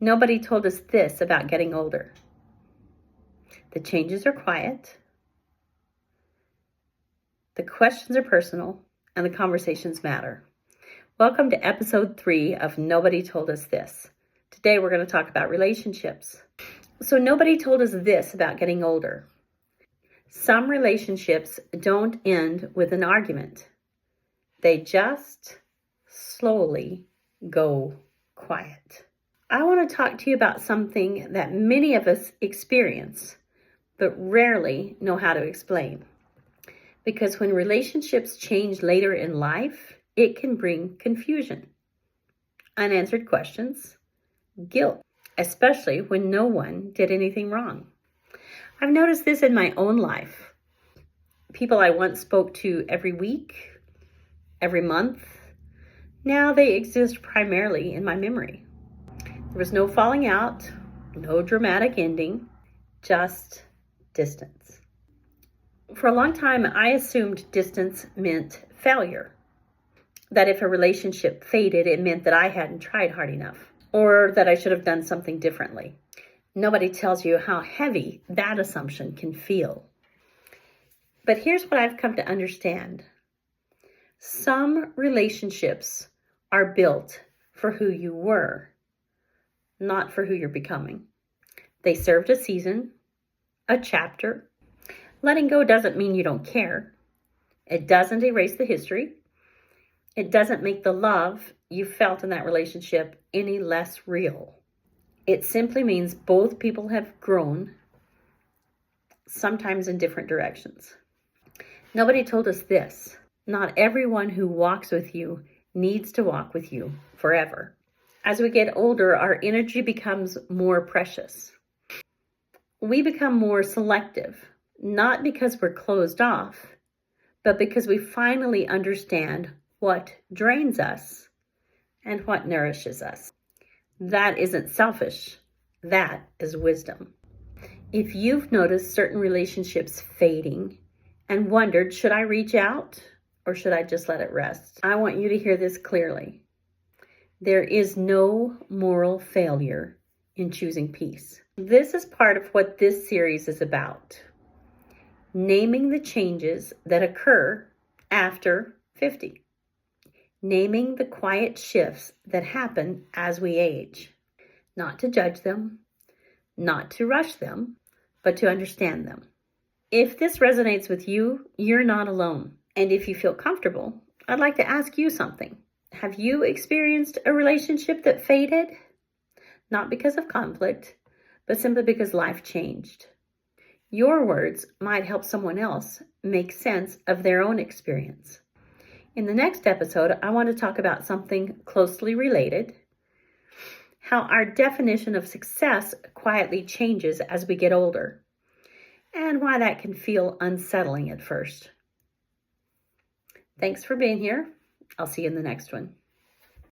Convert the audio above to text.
Nobody told us this about getting older. The changes are quiet, the questions are personal, and the conversations matter. Welcome to episode 3 of Nobody Told Us This. Today we're going to talk about relationships. So nobody told us this about getting older. Some relationships don't end with an argument. They just slowly go quiet. I want to talk to you about something that many of us experience, but rarely know how to explain. Because when relationships change later in life, it can bring confusion, unanswered questions, guilt, especially when no one did anything wrong. I've noticed this in my own life. People I once spoke to every week, every month, now they exist primarily in my memory. There was no falling out, no dramatic ending, just distance. For a long time, I assumed distance meant failure. That if a relationship faded, it meant that I hadn't tried hard enough, or that I should have done something differently. Nobody tells you how heavy that assumption can feel. But here's what I've come to understand. Some relationships are built for who you were, not for who you're becoming. They served a season, a chapter. Letting go doesn't mean you don't care. It doesn't erase the history. It doesn't make the love you felt in that relationship any less real. It simply means both people have grown, sometimes in different directions. Nobody told us this. Not everyone who walks with you needs to walk with you forever. As we get older, our energy becomes more precious. We become more selective, not because we're closed off, but because we finally understand what drains us and what nourishes us. That isn't selfish. That is wisdom. If you've noticed certain relationships fading and wondered, should I reach out or should I just let it rest? I want you to hear this clearly. There is no moral failure in choosing peace. This is part of what this series is about. Naming the changes that occur after 50. Naming the quiet shifts that happen as we age. Not to judge them, not to rush them, but to understand them. If this resonates with you, you're not alone. And if you feel comfortable, I'd like to ask you something. Have you experienced a relationship that faded? Not because of conflict, but simply because life changed. Your words might help someone else make sense of their own experience. In the next episode, I want to talk about something closely related, how our definition of success quietly changes as we get older, and why that can feel unsettling at first. Thanks for being here. I'll see you in the next one.